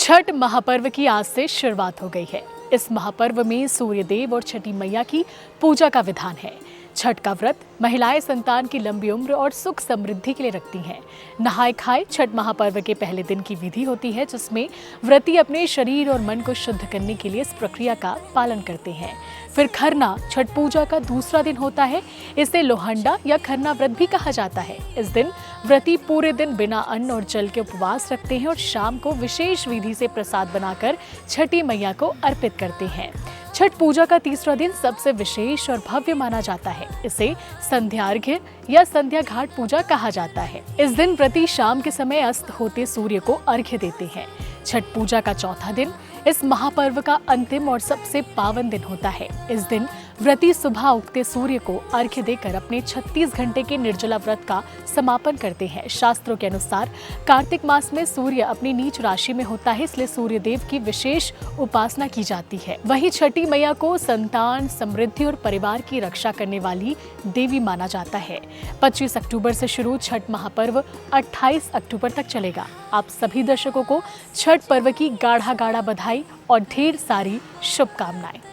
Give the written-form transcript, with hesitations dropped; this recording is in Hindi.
छठ महापर्व की आज से शुरुआत हो गई है। इस महापर्व में सूर्य देव और छठी मैया की पूजा का विधान है। छठ का व्रत महिलाएं संतान की लंबी उम्र और सुख समृद्धि के लिए रखती हैं। नहाए खाए छठ महापर्व के पहले दिन की विधि होती है, जिसमें व्रती अपने शरीर और मन को शुद्ध करने के लिए इस प्रक्रिया का पालन करते हैं। फिर खरना छठ पूजा का दूसरा दिन होता है। इसे लोहंडा या खरना व्रत भी कहा जाता है। इस दिन व्रती पूरे दिन बिना अन्न और जल के उपवास रखते हैं और शाम को विशेष विधि से प्रसाद बनाकर छठी मैया को अर्पित करते हैं। छठ पूजा का तीसरा दिन सबसे विशेष और भव्य माना जाता है। इसे संध्यार्घ्य या संध्या घाट पूजा कहा जाता है। इस दिन व्रती शाम के समय अस्त होते सूर्य को अर्घ्य देते हैं। छठ पूजा का चौथा दिन इस महापर्व का अंतिम और सबसे पावन दिन होता है। इस दिन व्रती सुबह उगते सूर्य को अर्घ्य देकर अपने 36 घंटे के निर्जला व्रत का समापन करते हैं। शास्त्रों के अनुसार कार्तिक मास में सूर्य अपनी नीच राशि में होता है, इसलिए सूर्य देव की विशेष उपासना की जाती है। वहीं छठी मैया को संतान, समृद्धि और परिवार की रक्षा करने वाली देवी माना जाता है। 25 अक्टूबर से शुरू छठ महापर्व 28 अक्टूबर तक चलेगा। आप सभी दर्शकों को छठ पर्व की गाढ़ा गाढ़ा बधाई और ढेर सारी शुभकामनाएं।